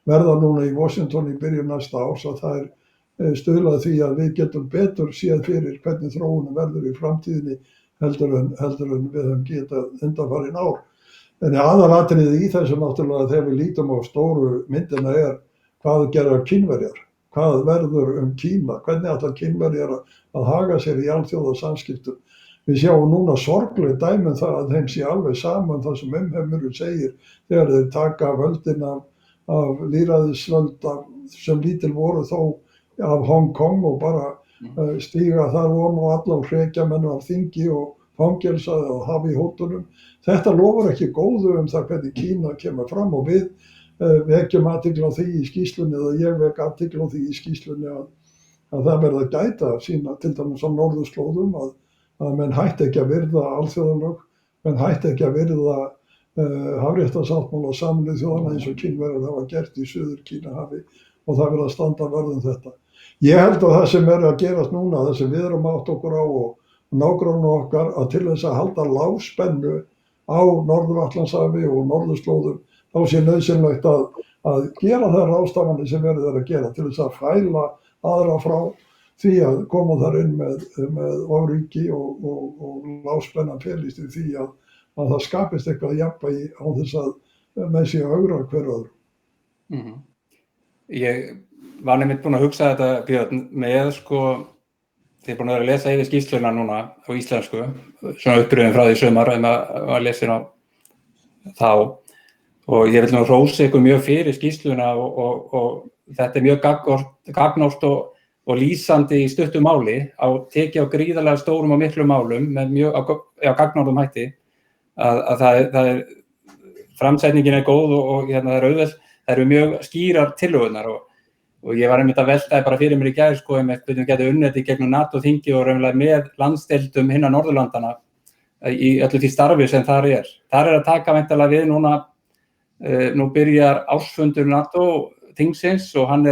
verða núna í Washington í byrjun næsta árs að það stuðlað því að við getum betur séð fyrir hvernig þróunum verður í framtíðinni heldur en við höfum getað undanfarin ár. En aðalatriðið í þessu náttúrulega þegar við lítum á stóru myndina hvað gera Kínverjar, hvað verður Kína, hvernig ætla Kínverjar að haga sér í alþjóðasamskiptum. Við sjáum núna sorgleg dæmi það að þeim sé alveg saman það sem umheimurinn segir þegar þeir taka völdin af lýðræðisvöld sem lítil voru þó af Hong Kong og bara stíga þar og alla og hrekja menn af þingi og fangelsaði og hafa í hótunum. Þetta lofar ekki góðu það hvernig Kína kemur fram og við vekjum athygli á því í skýrslunni eða ég vek athygli á því í skýrslunni að það verða að gæta sína til dæmis á norðurslóðum að menn hætti ekki að virða alþjóðalög, menn hætti ekki að virða hafréttarsáttmála Sameinuðu þjóðanna eins og Kínverjar hafa gert í Suður-Kínahafi og það verða að standa vörð þetta. Ég held að það sem að gerast núna, það sem við erum átt okkur á og nágrannar okkar að til þess að halda lágspennu á Norður-Atlantshafi og norðurslóðum, þá sé nauðsynlegt að gera þær ráðstafanir sem verið að gera til þess að fæla aðra frá því að koma þar inn með ofríki og lágspennan felist í því að það skapist eitthvað jafnvægi á þess að menn sé að ögra hver öðru. Ég var nefnitt búinn að hugsa þetta, Björn, með þið búin að vera að lesa yfir skýrsluna núna á íslensku, svona uppröðum frá því sumar, ef maður var að lesa hérna þá. Og ég vil nú hrósa ykkur mjög fyrir skýrsluna og þetta mjög gagnótt og lýsandi í stuttu máli tekið á gríðarlega stórum og miklum málum með mjög gagnóttum hætti að það framsetningin góð og það auðvelt, það eru mjög skýrar tillögurnar og ég var einmitt að veltaði bara fyrir mér í gær hvernig við getum unnið þetta í gegnum NATO-þingi og raunverulega með landsdeildum hinna Norðurlandana í öllu því starfi sem þar er. Þar að taka væntanlega við núna, nú byrjar ársfundur NATO-þingsins og hann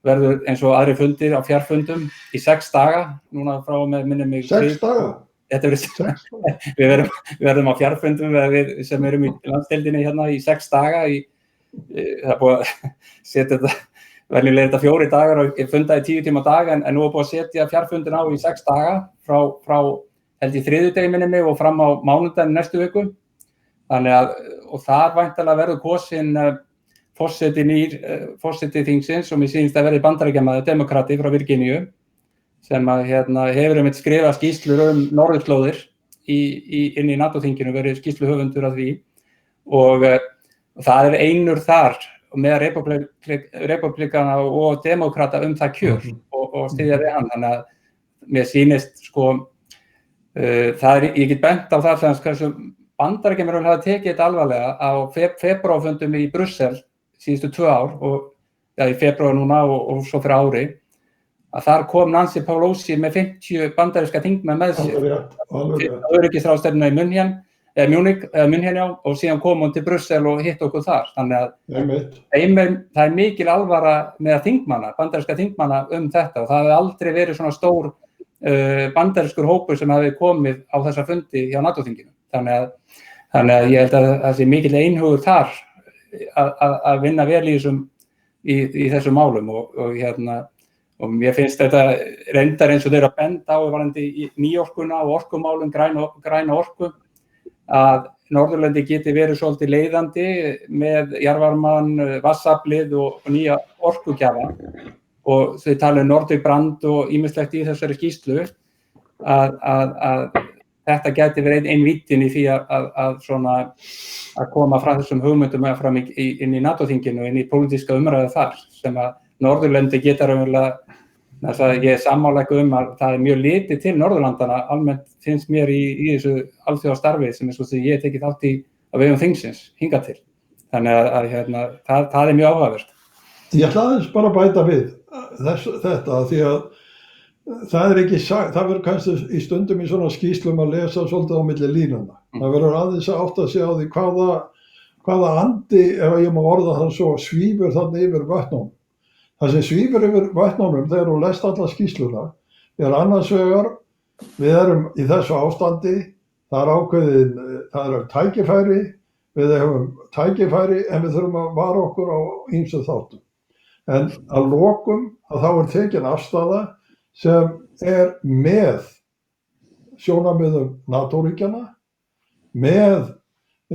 verður eins og aðri fundir á fjarfundum í 6 daga, núna frá með minnum mig. 6 daga? Við verðum á fjarfundum sem erum í landsdeildinni hérna í 6 daga. Það er búið að setja þetta, venjulega þetta 4 dagar og fundaði 10 tíma á dag en nú er búið að setja fjarfundin á í 6 daga frá held í þriðjudegi minnum mig og fram á mánudaginn næstu viku. Þannig að, og þar væntanlega verður kosinn forseti þingsins og mér sýnist að verði Bandaríkjamaður demokrati frá Virginíu sem hefur einmitt skrifað skýrslur norðurslóðir inn í NATO-þinginu, verið skýrsluhöfundur að því og það er einur þar með republikana og demokrata það kjör og styðja við hann. Þannig að mér sýnist ég get bent á það hversu Bandaríkjamenn hafa tekið þetta alvarlega á febrúarfundum í Brussel síðustu 2 ár og í febrúar núna og svo fyrir ári að þar kom Nancy Pelosi með 50 bandaríska þingmenn með sér öryggisráðstefnuna í Munich og síðan kom hún til Brussel og hitt okkur þar. Þannig að það er mikil alvara með bandaríska þingmanna þetta og það hefði aldrei verið svona stór bandarískur hópur sem hefði komið á þessa fundi hjá NATO-þinginu. Þannig að ég held að það sé mikill einhugur þar að vinna vel í þessum málum og mér finnst þetta reyndar eins og þeir að benda á varðandi í nýorkuna og orkumálum, græna orku, að Norðurlandi geti verið svolítið leiðandi með jarðvarmann, vatnsaflið og nýja orkugjafa og þau tala Nordic Brand og ýmislegt í þessari skýrslu að þetta gæti verið ein vittin í því að koma frá þessum hugmyndum fram inn í NATO-þinginu, inn í pólitíska umræðu þar, sem að Norðurlöndi geta raunverulega, þess að ég er sammála að það er mjög litið til Norðurlandana, almennt finnst mér í þessu alþjóðastarfi sem er svo sem ég tekið þátt í á vegum þingsins hingað til. Þannig að það er mjög áhugavert. Ég ætla aðeins bara að bæta við þetta því að það ekki sagt, það verður kannski í stundum í svona skýslum að lesa svolítið á milli línuna. Það verður aðeins að átta sig á því hvaða andi, ef ég má orða það svo, svífur þarna yfir vötnunum. Það sem svífur yfir vötnunum þegar þú lest alla skýsluna annars vegar, við erum í þessu ástandi, það ákveðin, það eru tækifæri, við hefum tækifæri en við þurfum að vara okkur á ýmsu þáttum. En að lokum að þá tekin afstaða sem með sjónarmiðum NATO-ríkjanna, með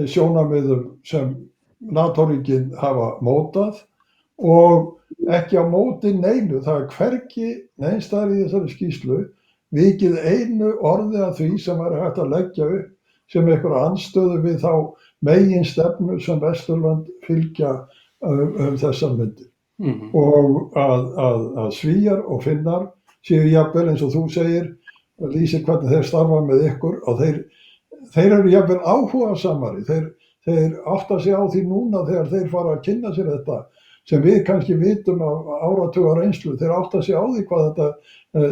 sjónarmiðum sem NATO-ríkin hafa mótað og ekki á móti neinu. Það hvergi neins staðar í þessari skýrslu vikið einu orði að því sem væri hægt að leggja upp sem einhverja andstöðu við þá meginstefnu sem Vesturlönd fylgja þessar myndir. Og að Svíar og Finnar séu jafnvel eins og þú segir, lýsir hvernig þeir starfa með ykkur og þeir eru jafnvel áhugasamari, þeir átta sig á því núna þegar þeir fara að kynna sér þetta sem við kannski vitum af áratuga reynslu, þeir átta sig á því hvað þetta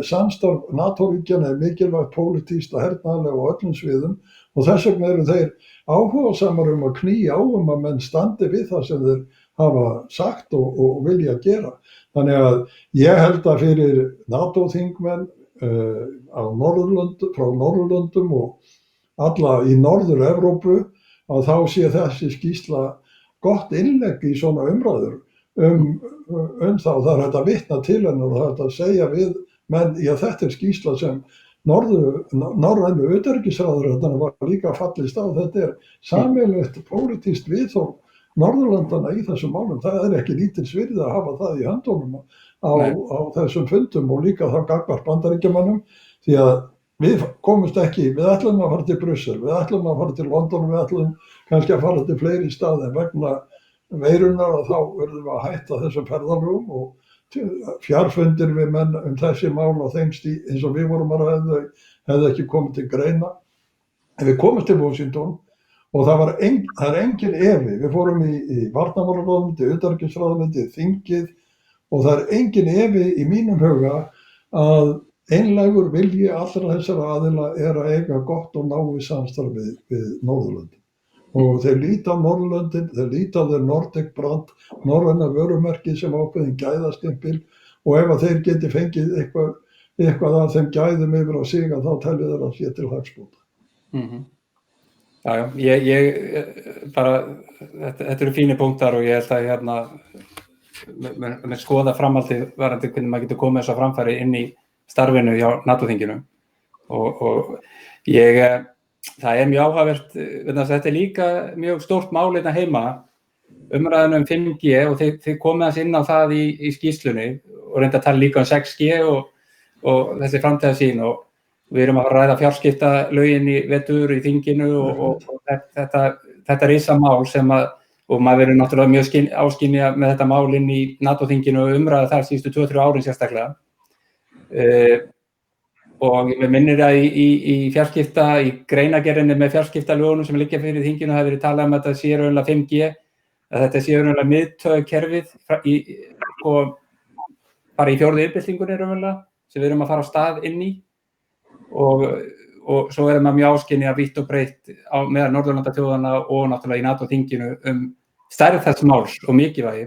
samstarf NATO-ríkjanna mikilvægt pólitískt og hernaðarlega á öllum sviðum og þess vegna eru þeir áhugasamar að knýja á að menn standi við það sem þeir hafa sagt og vilja gera. Þannig að ég held að fyrir NATO-þingmenn frá Norðurlöndum og alla í Norður-Evrópu að þá sé þessi skýrsla gott innlegg í svona umræður þá. Það er hægt að vitna til hennar og það er hægt að segja við menn, já þetta skýrsla sem norrænu utanríkisráðherrarnir var líka fallist á. Þetta sameiginlegt pólitískt viðhorf Norðurlandana í þessum málum. Það ekki lítils virði að hafa það í höndunum á þessum fundum og líka þá gagnvart Bandaríkjamönnum því að við komumst ekki, við ætlum að fara til Brussel, við ætlum að fara til London, við ætlum kannski að fara til fleiri staði en vegna veirunar og þá verðum við að hætta þessum ferðalögum og fjarfundir við menn þessi mál á þeim eins og við vorum að ræða hefði ekki komið til greina. En við komumst til Washington og það engin efi. Við fórum í varnarmálaráðuneyti, utanríkisráðuneyti, þingið og það engin efi í mínum huga að einlægur vilji allra þessara aðila að eiga gott og náið samstarf við Norðurlöndin. Og þeir líta á Norðurlöndin, þeir líta á þeir Nordic brand, norræna vörumerki sem ákveðin gæðastimpil og ef að þeir geti fengið eitthvað af þeim gæðum yfir á sig að þá telja þeir að sé til hagsbóta. Já, ég bara, þetta eru fínir punktar og ég held að með skoða framhaldið varandi hvernig maður getur komið þessu á framfæri inn í starfinu hjá NATO-þinginu og það mjög áhugavert, þetta líka mjög stórt mál hérna heima, umræðan 5G og þið komið aðeins inn á það í skýrslunni og reynda að tala líka 6G og þessi framtíðarsýn og við erum að ræða fjarskiptalögin í vetur í þinginu og þetta risamál sem og maður verður náttúrulega mjög áskynja með þetta mál inn í NATO-þinginu og umræða þar síðustu 2-3 árin sérstaklega. Og við minnir að í fjarskipta, í greinagerðinni með fjarskiptalögunum sem liggja fyrir þinginu hafi verið talað að þetta sé raunverulega 5G, að þetta sé raunverulega miðtaugakerfið bara í 4. iðnbyltingunni raunverulega sem við erum að fara á stað inn í og svo maður mjög áskynja vítt og breytt meðal Norðurlandaþjóðanna og náttúrulega í NATO-þinginu stærð þess máls og mikilvægi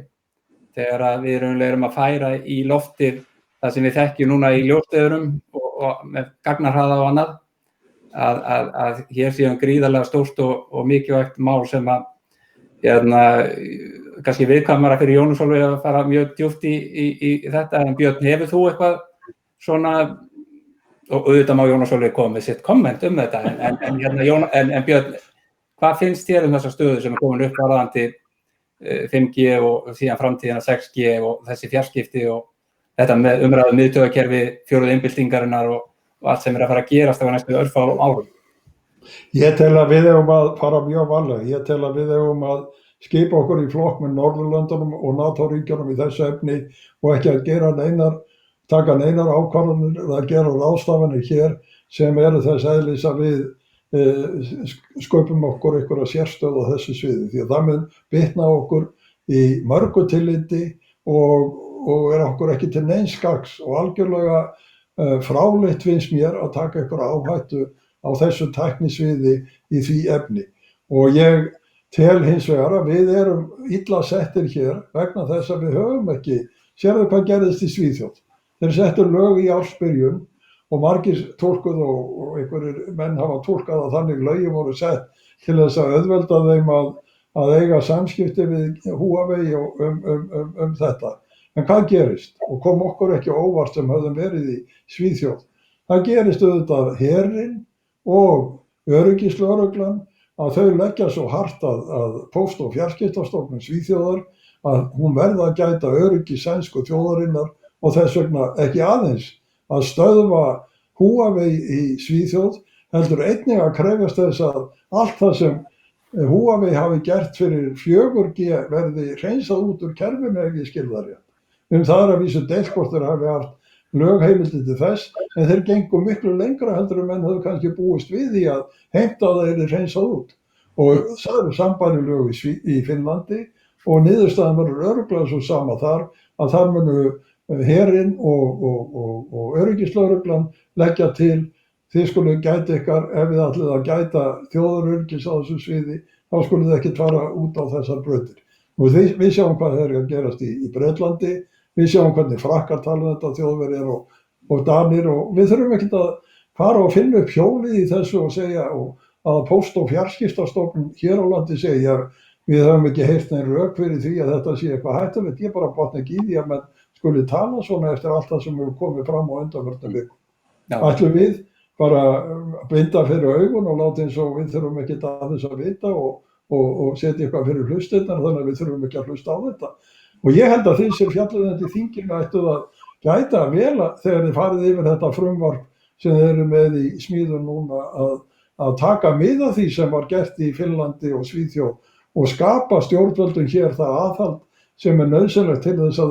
þegar að við raunverulega erum að færa í loftið það sem við þekkjum núna í ljósleiðurum og með gagnarhraða og annað að hér séum gríðarlega stórt og mikilvægt mál sem að kannski viðkvæmara fyrir Jónas Sólveig að fara mjög djúpt í þetta en Björn, hefur þú eitthvað svona og auðvitað má Jónas Sólveig koma með sitt komment þetta en Björn, hvað finnst þér þessa stöðu sem komin upp varðandi 5G og síðan framtíðina 6G og þessi fjarskipti og þetta með umræðu miðtaugakerfi 4. iðnbyltingarinnar og allt sem að fara að gerast á næstu örfáum árum? Ég tel að við eigum að fara mjög varlega. Ég tel að við eigum að skipa okkur í flokk með Norðurlöndunum og NATO-ríkjunum í þessu efni og ekki að taka neinar ákvarðanir eða gera ráðstafanir hér sem eru þess eðlis að við sköpum okkur einhverja sérstöðu á þessu sviði því að það mun bitna okkur í mörgu tilliti og okkur ekki til neins gagns og algjörlega fráleitt finnst mér að taka einhverja áhættu á þessu tæknisviði í því efni. Og ég tel hins vegar að við erum illa settir hér vegna þess að við höfum ekki, sérðu hvað gerðist í Svíþjóð. Þeir settu lög í ársbyrjun og margir túlkuðu og einhverjir menn hafa túlkað að þannig lögin voru sett til þess að auðvelda þeim að eiga samskipti við Huawei um þetta. En hvað gerist? Og kom okkur ekki óvart sem höfðum verið í Svíþjóð. Það gerist auðvitað herinn og öryggislögreglan að þau leggja svo hart að Póst- og fjarskiptastofnun Svíþjóðar að hún verði að gæta öryggi sænsku þjóðarinnar og þess vegna ekki aðeins að stöðva Huawei í Svíþjóð, heldur einnig að krefjast þess að allt það sem Huawei hafi gert fyrir 4G verði hreinsað út úr kerfinu ef ég skil það rétt. Það að vísu deilt hvort þeir hafi haft lögheimildi til þess, en þeir gengu miklu lengra heldur menn höfðu kannski búist við því að heimta það yrði hreinsað út. Og það eru sambærileg lög í Finnlandi og niðurstaðan verður örugglega svo sama þar að þar munu herinn og öryggislögreglan leggja til þið skuluð gæta ykkar, ef þið ætlið að gæta þjóðaröryggis á þessu sviði, þá skuluð þið ekki fara út á þessar brautir. Og við sjáum hvað er að gerast í Bretlandi, við sjáum hvernig Frakkar tala þetta, Þjóðverjar og Danir, og við þurfum ekkert að fara og finna upp hjólið í þessu og segja að Póst- og fjarskiptastofnun hér á landi segja við höfum ekki heyrt nein rök fyrir því að þetta sé eitthvað hættulegt. Ég bara botna ekki í því að menn skuli tala svona eftir allt það sem hefur komið fram á undanförnum vikum. Ætlum við bara binda fyrir augun og láta eins og við þurfum ekki aðeins að vita og setja eitthvað fyrir hlustirnar þannig að við þurfum ekki að hlusta á þetta. Og ég held að þeir sem fjallið í þinginu ættu að gæta vel þegar þið farið yfir þetta frumvarp sem þeir eru með í smíðum núna að taka mið af því sem var gert í Finnlandi og Svíþjóð og skapa stjórnvöldum hér það aðhald sem nauðsynlegt til þess að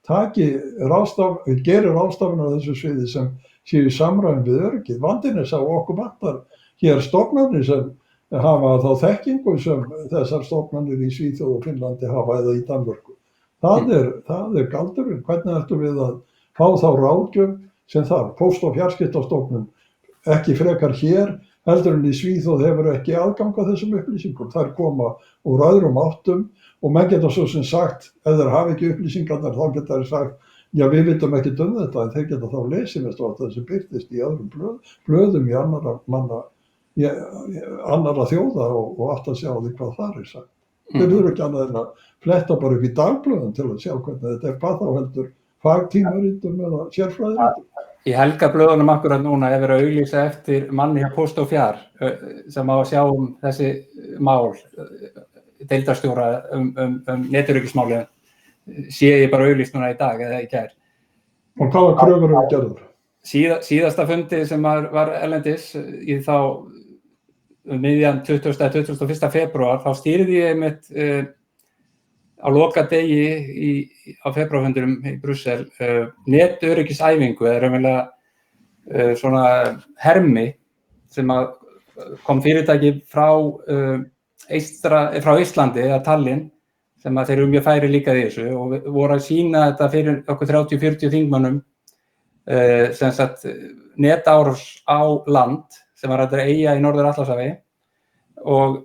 þau geri ráðstafanir á þessu sviði sem séu í samræmi við öryggið. Vandinn er sá okkur vantar hér stofnanir sem hafa þá þekkingu sem þessar stofnanir í Svíþjóð og Finnlandi hafa eða í Danmörku. Það er galdurinn. Hvernig ættum við að fá þá ráðgjöf sem þarf? Póst- og fjarskiptastofnun ekki frekar hér heldur en í Svíþjóð hefur ekki aðgang að þessum upplýsingum. Þær koma úr öðrum áttum og menn geta svo sem sagt, ef þeir hafa ekki upplýsingarnar þá geta þeir sagt, já við vitum ekki þetta, en þeir geta þá lesið með það sem birtist í öðrum blöðum í annarra þjóða og átt að sjá því hvað þar er sagt. Þeir eru ekki annað en að fletta bara upp í dagblöðum til að sjá hvernig þetta er, hvað þá heldur fagtímaritum eða sérfræðiritum. Í Helgablöðunum akkurat núna er verið að auglýsa eftir manni hjá Póst og Fjar sem á að sjá þessi mál, deildarstjóra netöryggismálið, sé ég bara auglýst núna í dag eða í gær. Og hvaða kröfur eru gerðar? Síðasta fundi sem var erlendis í þá miðjan 21. febrúar, þá stýrði ég einmitt á lokadegi á febrúarfundinum í Brussel netöryggisæfingu eða raunverulega svona hermi sem kom fyrirtæki frá Íslandi eða Tallinn sem þeir eru mjög færi líka í þessu og voru að sýna þetta fyrir okkur 30-40 þingmönnum sem sagt netárás á land sem var að eyja í Norður-Atlantshafi og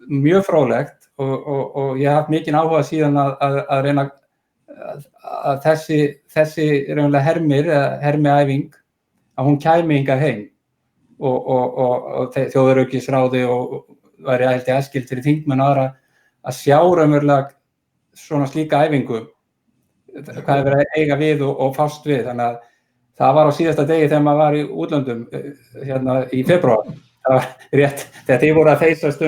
mjög fróðlegt og ég haf mikinn áhuga síðan að reyna að þessi raunverulega hermiæfing að hún kæmi hingað heim og þjóðaröryggisráði og væri held ég æskilt fyrir þingmenn og aðra að sjá raunverulega svona slíka æfingu hvað er verið að eiga við og fást við. Þannig að það var á síðasta degi þegar maður var í útlöndum hérna í febrúar. Það var rétt þegar þið voru að feysast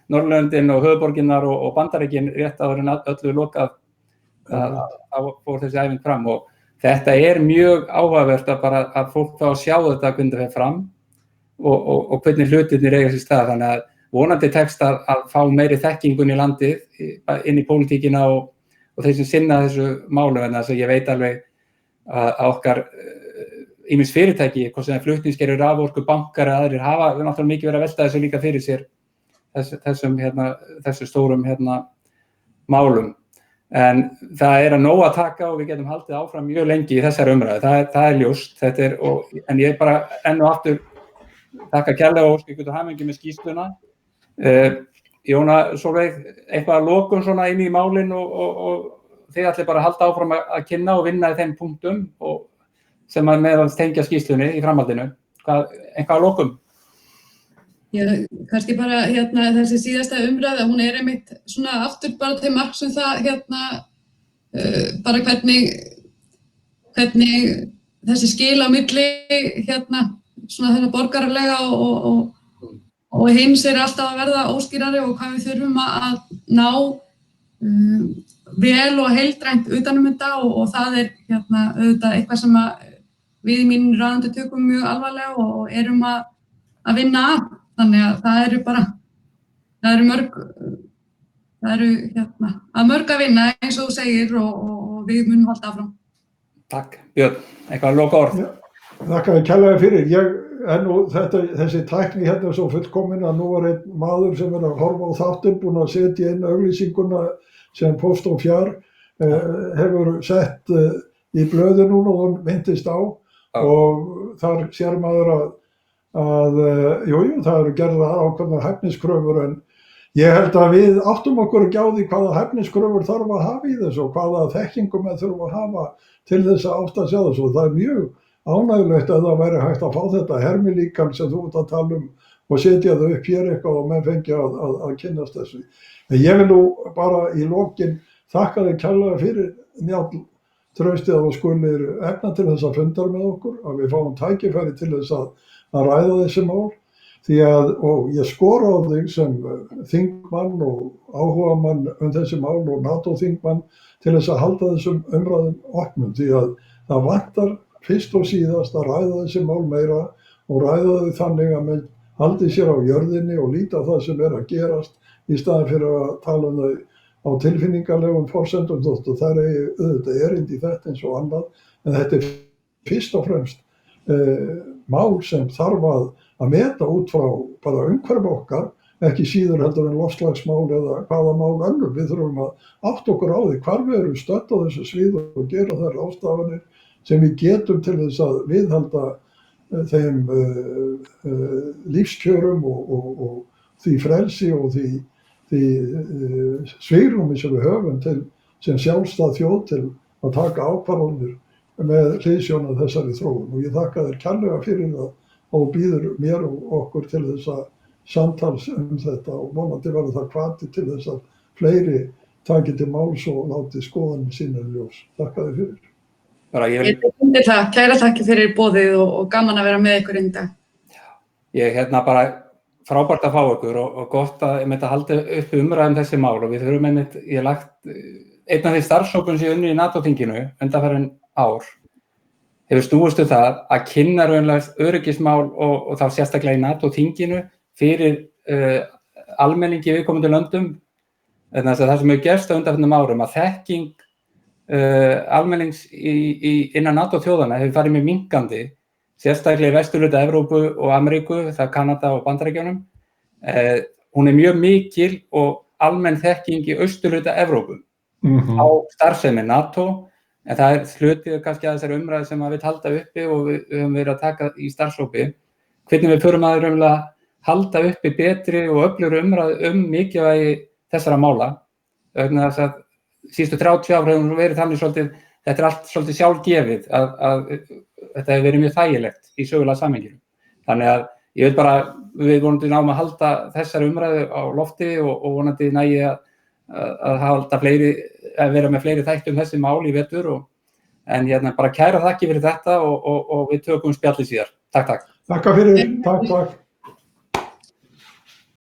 Norðurlöndin og höfuðborginnar og Bandaríkin rétt áður en öllu lokað að fór þessi æfing fram og þetta er mjög áhugavert að fólk fá að sjá þetta hvernig það fer fram og hvernig hlutirnir eiga sér stað. Þannig að vonandi tekst að fá meiri þekkingun í landið inn í pólitíkina og þeir sem sinna þessu málu en þess að ég veit alveg að okkar ýmis fyrirtæki, hvort sem flutningskerfi, raforku, bankar eða aðrir hafa náttúrulega mikið verið að velta þessu líka fyrir sér þessum stórum málum. En það að nóg að taka og við getum haldið áfram mjög lengi í þessari umræðu, það ljóst, en ég bara enn og aftur þakka kærlega og óska ykkur til hamingju með skýrsluna. Jóna Sólveig, eitthvað að lokum svona inn í málin og þið ætli bara að halda áfram að kynna og vinna í þeim punktum sem að meðal tengja skýrslunni í framhaldinu. Eitthvað að lokum? Kannski bara þessi síðasta umræða, hún einmitt svona aftur bara til marks það bara hvernig þessi skil á milli svona þetta borgaralega og heims alltaf að verða óskýrari og hvað við þurfum að ná vel og heildrænt utanum þetta og það auðvitað eitthvað sem við í mínum ráðandi tökum mjög alvarlega og erum að vinna að. Þannig að það eru mörg að vinna eins og þú segir og við munum halda áfram. Takk. Björn, eitthvað að loka orð? Þakka þér kærlega fyrir. Þessi tækni svo fullkomin að nú var einn maður sem að horfa á þáttinn búinn að setja inn auglýsinguna sem Post og Fjár hefur sett í blöðu núna og hún myndist á og þar sér maður að það eru gerðar ákveðnar hæfniskröfur en ég held að við áttum okkur ekki á því hvaða hæfniskröfur þarf að hafa í þessu og hvaða þekkingu menn þurfa að hafa til þess að átta sig á þessu. Það er mjög ánægjulegt að það væri hægt að fá þetta hermilíkan sem þú ert að tala og setja það upp hér eitthvað og menn fengi að kynnast þessu. En ég vil nú bara í lokin þakka þér kærlega fyrir Njáll traustið að þú skulir efna til þess að fundar með okkur, að við fáum tækifæri til þess að ræða þessi mál og ég skora á þig sem þingmann og áhugamann þessi mál og NATO-þingmann til þess að halda þessum umræðum opnum því að það vantar fyrst og síðast að ræða þessi mál meira og ræða þau þannig að menn haldi sér á jörðinni og líta á það sem að gerast í staðinn fyrir að tala þau á tilfinningalegum forsendum þótt og það auðvitað erindi í þetta eins og annað en þetta fyrst og fremst mál sem þarf að meta út frá bara umhverfi okkar, ekki síður heldur en loftslagsmál eða hvaða mál önnur. Við þurfum að átta okkur á því hvar við erum stödd á þessu sviði og gera þær ráðstafanir sem við getum til þess að viðhalda þeim lífskjörum og því frelsi og því svigrúmi sem við höfum sem sjálfstæð þjóð til að taka ákvarðanir með hliðsjón af þessari þróun og ég þakka þér kærlega fyrir það og býður mér og okkur til þess að samtals þetta og vonandi verður það hvati til þess að fleiri taki til máls og láti skoðanir sína í ljós. Þakka þér fyrir. Kæra þakki fyrir boðið og gaman að vera með ykkur í dag. Ég bara frábært að fá ykkur og gott að halda upp umræðum þessi mál og við þurfum ég lagt einn af því starfshópum sem unni í NATO-þinginu undanfarin ár hefur snúist það að kynna raunlega öryggismál og þá sérstaklega í NATO-þinginu fyrir almenningi í viðkomandi löndum. Það sem hefur gerst á undanfarnum árum að þekking almennings innan NATO-þjóðanna hefur farið með minnkandi, sérstaklega í vesturhluta Evrópu og Ameríku, það Kanada og Bandaríkjunum. Hún mjög mikil og almenn þekking í austurhluta Evrópu á starfsemi NATO. En það hlutið kannski að þessari umræðu sem við halda uppi og við höfum verið að taka í starfshópi. Hvernig við förum að raunverulega halda uppi betri og öflugri umræðu mikilvægi þessara mála. Vegna þess að síðustu 30 ár hefur verið þannig svolítið, þetta allt svolítið sjálfgefið að þetta hefur verið mjög þægilegt í sögulega samhenginu. Þannig að ég veit bara, við vonandi náum að halda þessari umræðu á lofti og vonandi nægi að halda að vera með fleiri þætti þessi mál í vetur en bara kæra þakki fyrir þetta og við tökum spjallið síðar. Takk. Takk fyrir, takk.